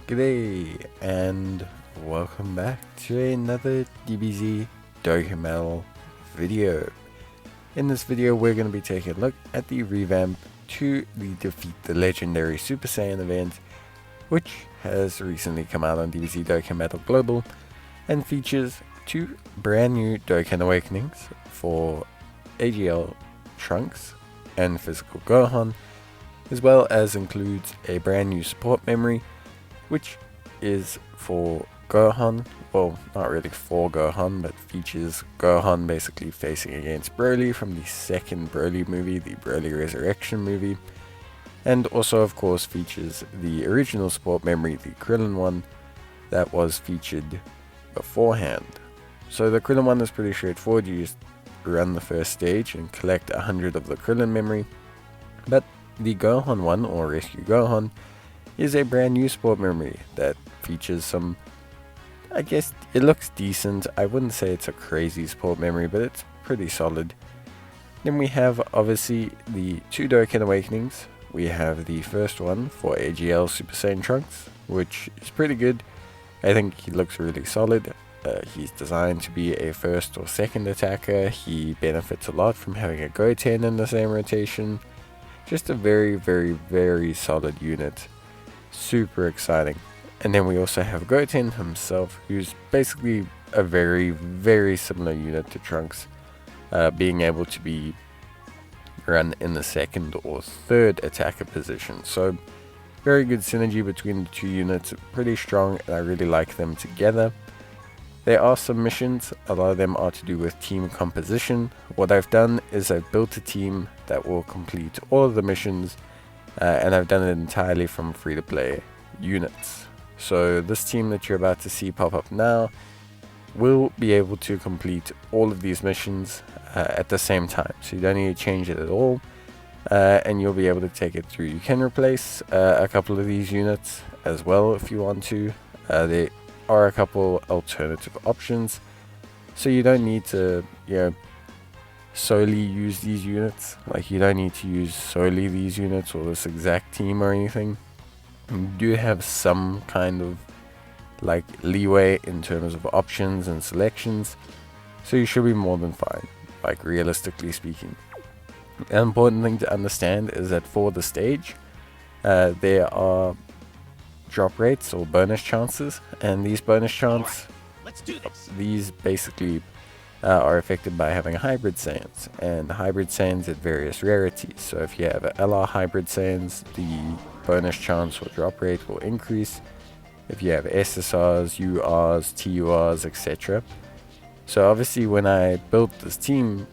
G'day and welcome back to another Dbz Dokkan video. In this video we're going to be taking a look at the revamp to the Defeat the Legendary Super Saiyan event, which has recently come out on Dbz Dokkan Global and features two brand new Dokkan Awakenings for AGL Trunks and Physical Gohan, as well as includes a brand new support memory which is for Gohan. Well, not really for Gohan, but features Gohan basically facing against Broly from the second Broly movie, the Broly Resurrection movie, and also of course features the original support memory, the Krillin one, that was featured beforehand. So the Krillin one is pretty straightforward. You just run the first stage and collect 100 of the Krillin memory, but the Gohan one, or Rescue Gohan, is a brand new support memory that features some, I guess it looks decent. I wouldn't say it's a crazy support memory, but it's pretty solid. Then we have obviously the two Dokkan Awakenings. We have the first one for AGL Super Saiyan Trunks, which is pretty good. I think he looks really solid. He's designed to be a first or second attacker. He benefits a lot from having a Goten in the same rotation. Just a very solid unit. Super exciting. And then we also have Goten himself, who's basically a very similar unit to Trunks, being able to be run in the second or third attacker position. So very good synergy between the two units, pretty strong, and I really like them together. There are some missions, a lot of them are to do with team composition. What I've done is I've built a team that will complete all of the missions, and I've done it entirely from free-to-play units. So this team that you're about to see pop up now will be able to complete all of these missions at the same time. So you don't need to change it at all, and you'll be able to take it through. You can replace a couple of these units as well if you want to. There are a couple alternative options, so you don't need to, solely use these units. Like, you don't need to use solely these units or this exact team or anything. You do have some kind of like leeway in terms of options and selections, so you should be more than fine, like realistically speaking. An important thing to understand is that for the stage there are drop rates or bonus chances, and these bonus chances, these basically are affected by having hybrid Saiyans, and hybrid Saiyans at various rarities. So if you have LR hybrid Saiyans, the bonus chance or drop rate will increase. If you have SSRs, URs, TURs, etc. So obviously when I built this team,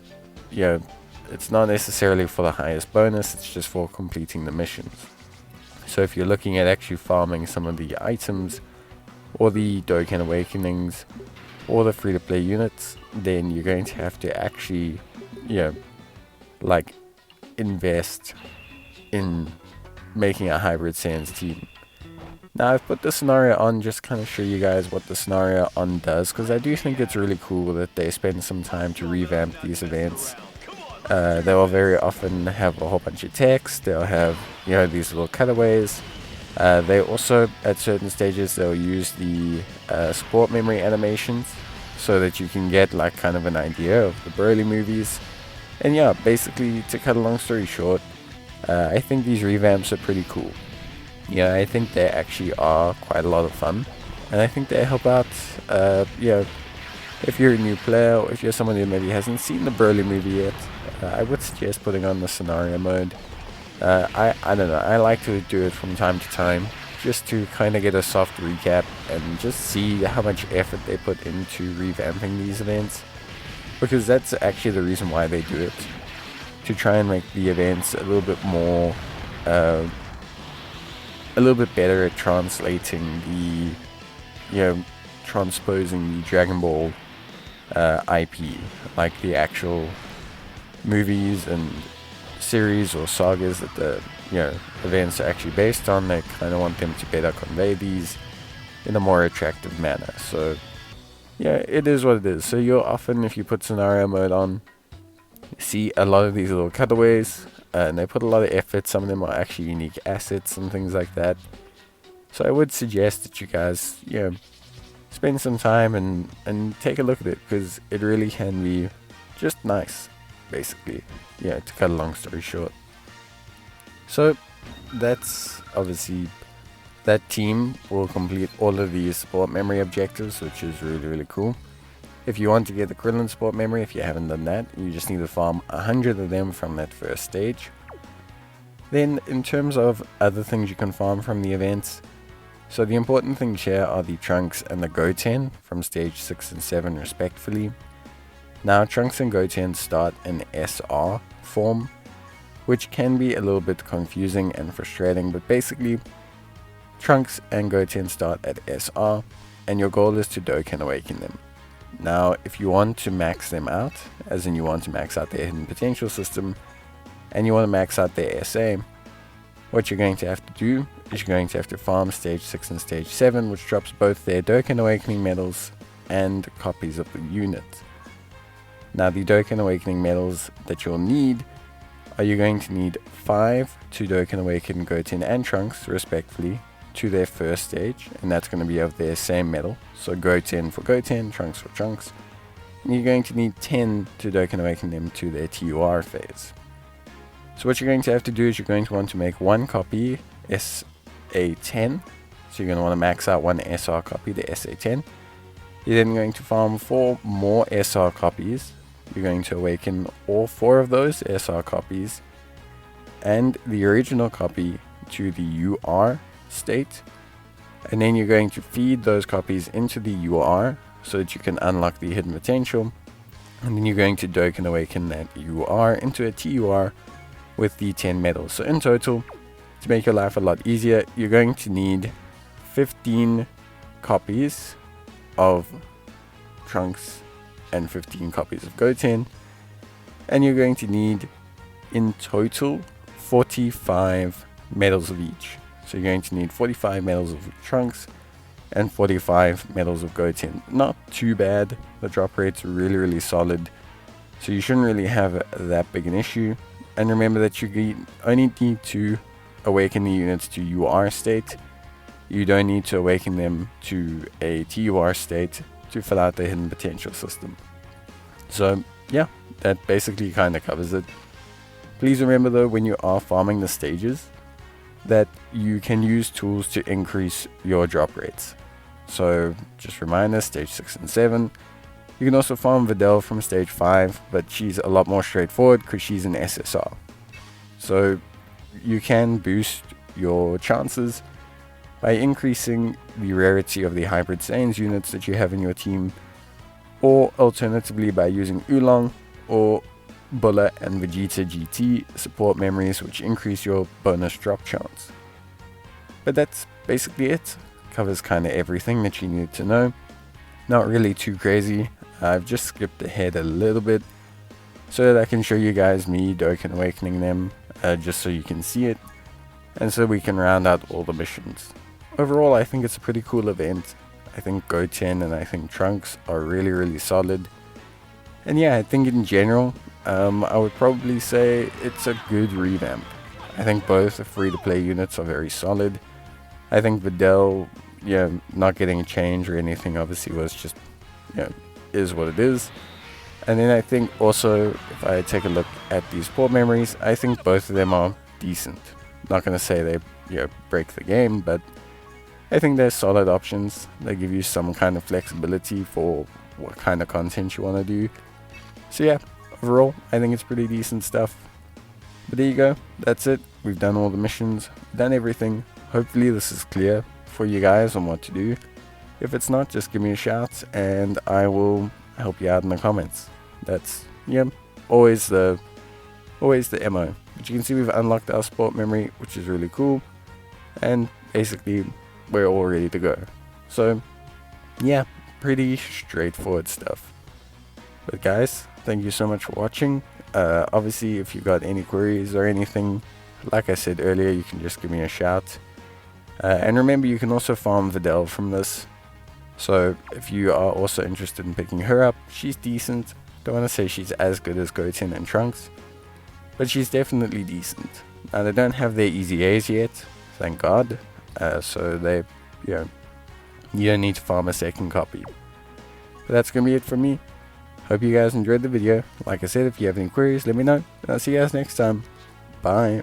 it's not necessarily for the highest bonus, it's just for completing the missions. So if you're looking at actually farming some of the items or the Dokkan Awakenings or the free-to-play units, then you're going to have to actually, invest in making a hybrid Saiyans team. Now I've put the scenario on just kind of show you guys what the scenario on does, because I do think it's really cool that they spend some time to revamp these events. They will very often have a whole bunch of text. They'll have these little cutaways. They also, at certain stages, they'll use the support memory animations so that you can get like kind of an idea of the Broly movies. And yeah, basically, to cut a long story short, I think these revamps are pretty cool. Yeah, I think they actually are quite a lot of fun, and I think they help out. If you're a new player, or if you're someone who maybe hasn't seen the Broly movie yet, I would suggest putting on the scenario mode. I don't know, I like to do it from time to time, just to kind of get a soft recap and just see how much effort they put into revamping these events, because that's actually the reason why they do it, to try and make the events a little bit more, a little bit better at translating the, transposing the Dragon Ball IP, like the actual movies and series or sagas that the events are actually based on. They kind of want them to better convey these in a more attractive manner. So yeah, it is what it is. So you'll often, if you put scenario mode on, see a lot of these little cutaways, and they put a lot of effort. Some of them are actually unique assets and things like that. So I would suggest that you guys, spend some time and take a look at it, because it really can be just nice, basically. To cut a long story short. So that's obviously, that team will complete all of these support memory objectives, which is really, really cool. If you want to get the Krillin support memory, if you haven't done that, you just need to farm 100 of them from that first stage. Then in terms of other things you can farm from the events, so the important things here are the Trunks and the Goten from stage 6 and 7 respectively. Now Trunks and Goten start in SR form, which can be a little bit confusing and frustrating, but basically Trunks and Goten start at SR, and your goal is to Dokkan Awaken them. Now if you want to max them out, as in you want to max out their hidden potential system, and you want to max out their SA, what you're going to have to do is you're going to have to farm stage 6 and stage 7, which drops both their Dokkan Awakening medals and copies of the unit. Now the Dokkan Awakening medals that you'll need are, you're going to need 5 to Dokkan Awaken Goten and Trunks respectively to their first stage, and that's going to be of their same medal, so Goten for Goten, Trunks for Trunks. And you're going to need 10 to Dokkan Awaken them to their TUR phase. So what you're going to have to do is you're going to want to make one copy SA10. So you're going to want to max out one SR copy, the SA10. You're then going to farm 4 more SR copies. You're going to awaken all 4 of those SR copies and the original copy to the UR state. And then you're going to feed those copies into the UR so that you can unlock the hidden potential. And then you're going to Dokkan Awaken that UR into a TUR with the 10 medals. So in total, to make your life a lot easier, you're going to need 15 copies of Trunks and 15 copies of Goten, and you're going to need in total 45 medals of each. So you're going to need 45 medals of Trunks and 45 medals of Goten. Not too bad. The drop rate's really, really solid, so you shouldn't really have that big an issue. And remember that you only need to awaken the units to UR state. You don't need to awaken them to a TUR state to fill out the hidden potential system. So yeah, that basically kind of covers it. Please remember though, when you are farming the stages, that you can use tools to increase your drop rates. So just reminder, stage 6 and 7. You can also farm Videl from stage 5, but she's a lot more straightforward because she's an SSR. So you can boost your chances by increasing the rarity of the hybrid Saiyans units that you have in your team, or alternatively by using Oolong or Bulla and Vegeta GT support memories, which increase your bonus drop chance. But that's basically it. Covers kind of everything that you need to know. Not really too crazy. I've just skipped ahead a little bit so that I can show you guys me Dokkan Awakening them, just so you can see it, and so we can round out all the missions. Overall, I think it's a pretty cool event. I think Goten and I think Trunks are really, really solid. And yeah, I think in general, I would probably say it's a good revamp. I think both the free-to-play units are very solid. I think Videl, not getting a change or anything obviously was just, is what it is. And then I think also, if I take a look at these port memories, I think both of them are decent. Not going to say they break the game, but I think they're solid options. They give you some kind of flexibility for what kind of content you want to do. So yeah, overall, I think it's pretty decent stuff. But there you go, that's it. We've done all the missions, done everything. Hopefully this is clear for you guys on what to do. If it's not, just give me a shout and I will help you out in the comments. That's always the MO. But you can see we've unlocked our sport memory, which is really cool, and basically we're all ready to go. So yeah, pretty straightforward stuff. But guys, thank you so much for watching. Obviously if you got any queries or anything, like I said earlier, you can just give me a shout. And remember, you can also farm Videl from this. So if you are also interested in picking her up, she's decent. Don't want to say she's as good as Goten and Trunks, but she's definitely decent. Now they don't have their easy A's yet, thank God. so they, you don't need to farm a second copy. But that's gonna be it from me. Hope you guys enjoyed the video. Like I said, if you have any queries, let me know. And I'll see you guys next time. Bye.